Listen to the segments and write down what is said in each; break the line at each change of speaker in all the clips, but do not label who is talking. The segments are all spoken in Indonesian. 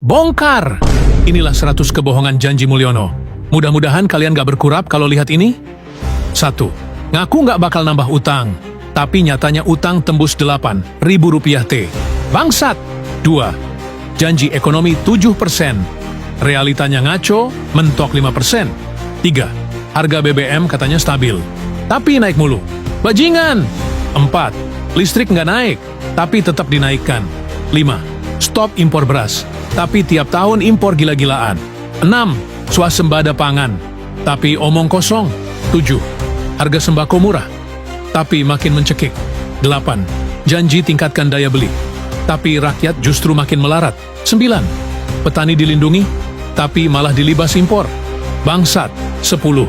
Bongkar! Inilah 100 kebohongan janji Mulyono. Mudah-mudahan kalian gak berkurap kalau lihat ini. 1. Ngaku gak bakal nambah utang, tapi nyatanya utang tembus 8.000 rupiah T. Bangsat! 2. Janji ekonomi 7%. Realitanya ngaco, mentok 5%. 3. Harga BBM katanya stabil, tapi naik mulu. Bajingan! 4. Listrik nggak naik, tapi tetap dinaikkan. 5. Stop impor beras, tapi tiap tahun impor gila-gilaan. 6. Swasembada pangan, tapi omong kosong. 7. Harga sembako murah, tapi makin mencekik. 8. Janji tingkatkan daya beli, tapi rakyat justru makin melarat. 9. Petani dilindungi, tapi malah dilibas impor. Bangsat. 10.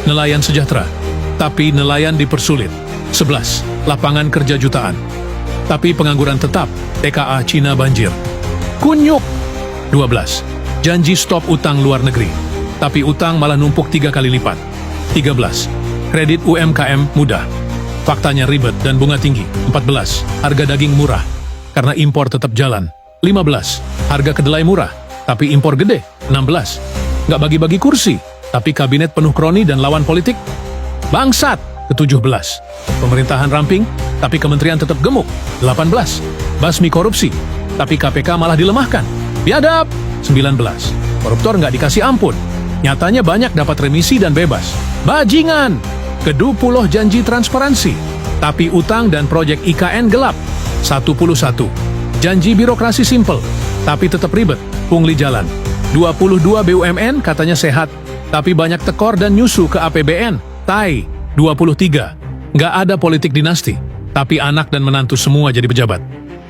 Nelayan sejahtera, tapi nelayan dipersulit. 11. Lapangan kerja jutaan, tapi pengangguran tetap. TKA Cina banjir. Kunyuk. 12. Janji stop utang luar negeri, tapi utang malah numpuk 3 kali lipat. 13. Kredit UMKM mudah, faktanya ribet dan bunga tinggi. 14. Harga daging murah, karena impor tetap jalan. 15. Harga kedelai murah, tapi impor gede. 16. Nggak bagi-bagi kursi, tapi kabinet penuh kroni dan lawan politik. Bangsat. Ke-17. Pemerintahan ramping, tapi kementerian tetap gemuk. 18. Basmi korupsi, tapi KPK malah dilemahkan. Biadab. 19. Koruptor nggak dikasih ampun, nyatanya banyak dapat remisi dan bebas. Bajingan. Ke-20 janji transparansi, tapi utang dan proyek IKN gelap. 11. Janji birokrasi simpel, tapi tetap ribet, pungli jalan. 22 BUMN katanya sehat, tapi banyak tekor dan nyusu ke APBN. Tai. 23. Nggak ada politik dinasti, tapi anak dan menantu semua jadi pejabat.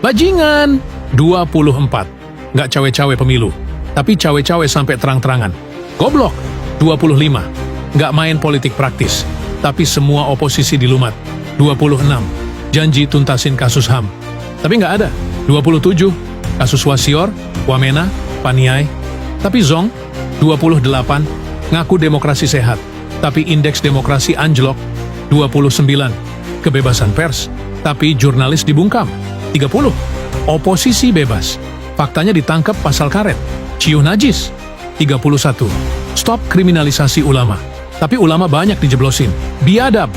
Bajingan. 24. Nggak cawe-cawe pemilu, tapi cawe-cawe sampai terang-terangan. Goblok. 25. Nggak main politik praktis, tapi semua oposisi dilumat. 26. Janji tuntasin kasus HAM, tapi nggak ada. 27. Kasus Wasior, Wamena, Paniai, tapi zong. 28. Ngaku demokrasi sehat, tapi indeks demokrasi anjlok. 29. Kebebasan pers, tapi jurnalis dibungkam. 30. Oposisi bebas, faktanya ditangkap pasal karet. Ciuh najis. 31. Stop kriminalisasi ulama, tapi ulama banyak dijeblosin. Biadab.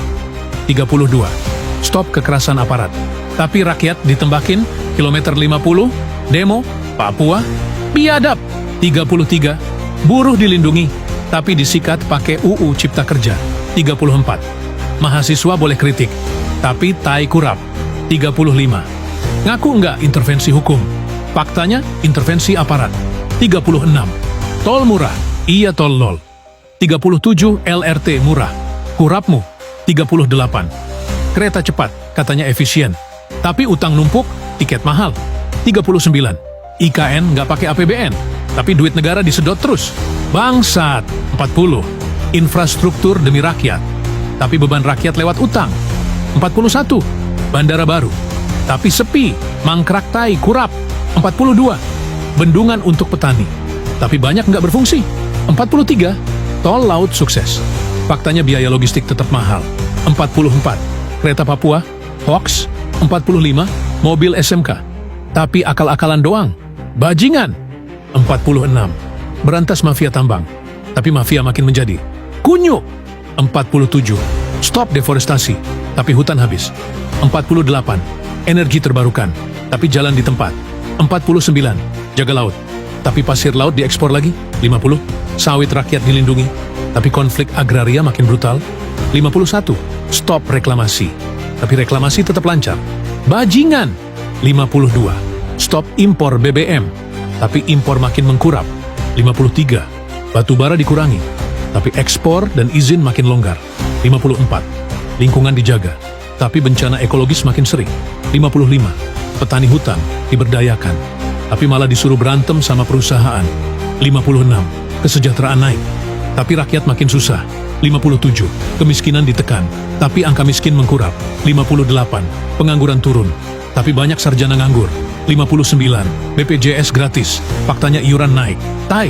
32. Stop kekerasan aparat, tapi rakyat ditembakin. Kilometer 50, demo, Papua. Biadab. 33. Buruh dilindungi, tapi disikat pakai UU Cipta Kerja. 34. Mahasiswa boleh kritik, tapi tai kurap. 35. Ngaku nggak intervensi hukum, faktanya intervensi aparat. 36. Tol murah, iya tol lol. 37. LRT murah, kurapmu. 38. Kereta cepat, katanya efisien, tapi utang numpuk, tiket mahal. 39. IKN nggak pakai APBN, tapi duit negara disedot terus. Bangsat. 40. Infrastruktur demi rakyat, tapi beban rakyat lewat utang. 41. Bandara baru, tapi sepi, mangkrak tai kurap. 42. Bendungan untuk petani, tapi banyak nggak berfungsi. 43. Tol laut sukses, faktanya biaya logistik tetap mahal. 44. Kereta Papua, hoax. 45. Mobil SMK, tapi akal-akalan doang. Bajingan. 46. Berantas mafia tambang, tapi mafia makin menjadi. Kunyuk. 47. Stop deforestasi, tapi hutan habis. 48. Energi terbarukan, tapi jalan di tempat. 49. Jaga laut, tapi pasir laut diekspor lagi. 50. Sawit rakyat dilindungi, tapi konflik agraria makin brutal. 51. Stop reklamasi, tapi reklamasi tetap lancar. Bajingan. 52. Stop impor BBM, tapi impor makin mengkurap. 53. Batubara dikurangi, tapi ekspor dan izin makin longgar. 54. Lingkungan dijaga, tapi bencana ekologis makin sering. 55. Petani hutan diberdayakan, tapi malah disuruh berantem sama perusahaan. 56. Kesejahteraan naik, tapi rakyat makin susah. 57. Kemiskinan ditekan, tapi angka miskin mengkurap. 58. Pengangguran turun, tapi banyak sarjana nganggur. 59. BPJS gratis, faktanya iuran naik. Tai.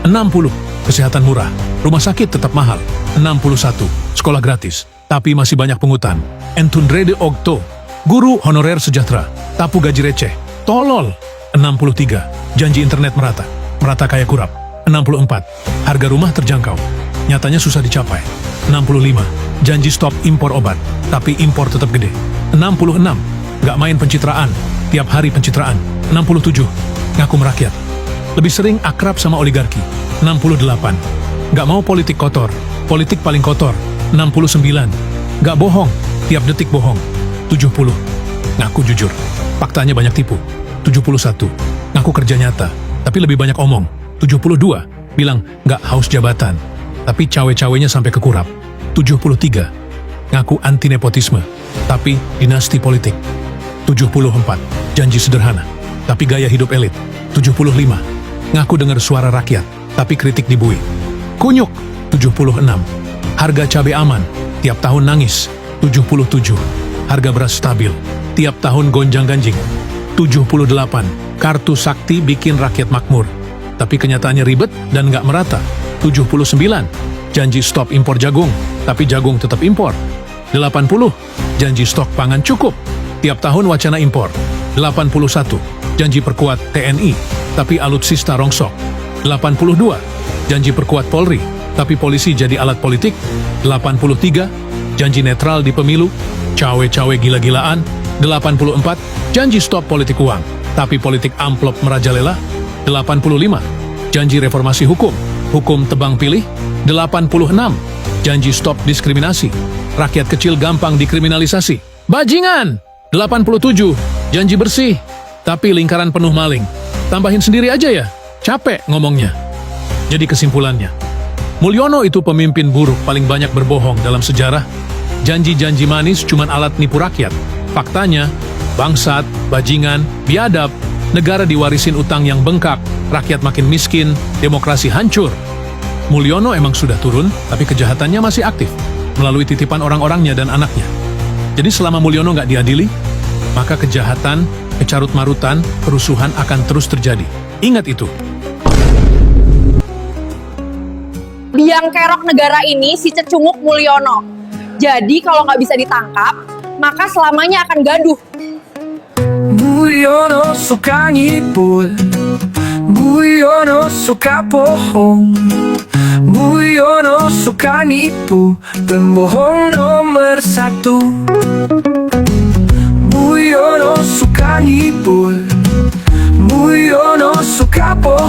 60. Kesehatan murah, rumah sakit tetap mahal. 61. Sekolah gratis, tapi masih banyak pungutan. Entundrede Ogto. Guru honorer sejahtera, tapu gaji receh. Tolol. 63. Janji internet merata. Merata kayak kurap. 64. Harga rumah terjangkau. Nyatanya susah dicapai. 65. Janji stop impor obat, tapi impor tetap gede. 66. Nggak main pencitraan. Tiap hari pencitraan. 67. Ngaku merakyat. Lebih sering akrab sama oligarki. 68. Nggak mau politik kotor. Politik paling kotor. 69. Nggak bohong. Tiap detik bohong. 70. Ngaku jujur. Faktanya banyak tipu. 71. Ngaku kerja nyata, tapi lebih banyak omong. 72. Bilang nggak haus jabatan, tapi cawe-cawenya sampai ke kurap. 73. Ngaku anti nepotisme, tapi dinasti politik. 74. Janji sederhana, tapi gaya hidup elit. 75. Ngaku dengar suara rakyat, tapi kritik dibui. Kunyuk. 76. Harga cabai aman, tiap tahun nangis. 77. Harga beras stabil, tiap tahun gonjang-ganjing. 78. Kartu sakti bikin rakyat makmur, tapi kenyataannya ribet dan nggak merata. 79. Janji stop impor jagung, tapi jagung tetap impor. 80. Janji stok pangan cukup, tiap tahun wacana impor. 81. Janji perkuat TNI, tapi alutsista rongsok. 82. Janji perkuat Polri, tapi polisi jadi alat politik. 83. Janji netral di pemilu, cawe-cawe gila-gilaan. 84. Janji stop politik uang, tapi politik amplop merajalela. 85. Janji reformasi hukum, hukum tebang pilih. 86. Janji stop diskriminasi, rakyat kecil gampang dikriminalisasi. Bajingan. 87. Janji bersih, tapi lingkaran penuh maling. Tambahin sendiri aja ya, capek ngomongnya. Jadi kesimpulannya, Mulyono itu pemimpin buruk paling banyak berbohong dalam sejarah. Janji-janji manis cuman alat nipu rakyat. Faktanya, bangsat, bajingan, biadab, negara diwarisin utang yang bengkak, rakyat makin miskin, demokrasi hancur. Mulyono emang sudah turun, tapi kejahatannya masih aktif, melalui titipan orang-orangnya dan anaknya. Jadi selama Mulyono nggak diadili, maka kejahatan, kecarut-marutan, kerusuhan akan terus terjadi. Ingat itu.
Biang kerok negara ini si cecunguk Mulyono. Jadi kalau nggak bisa ditangkap, maka selamanya akan gaduh.
Mulyono suka ngipul, Mulyono suka bohong, Mulyono suka nipu, pembohong nomor 1. Mulyono suka ngipul, Mulyono suka bohong.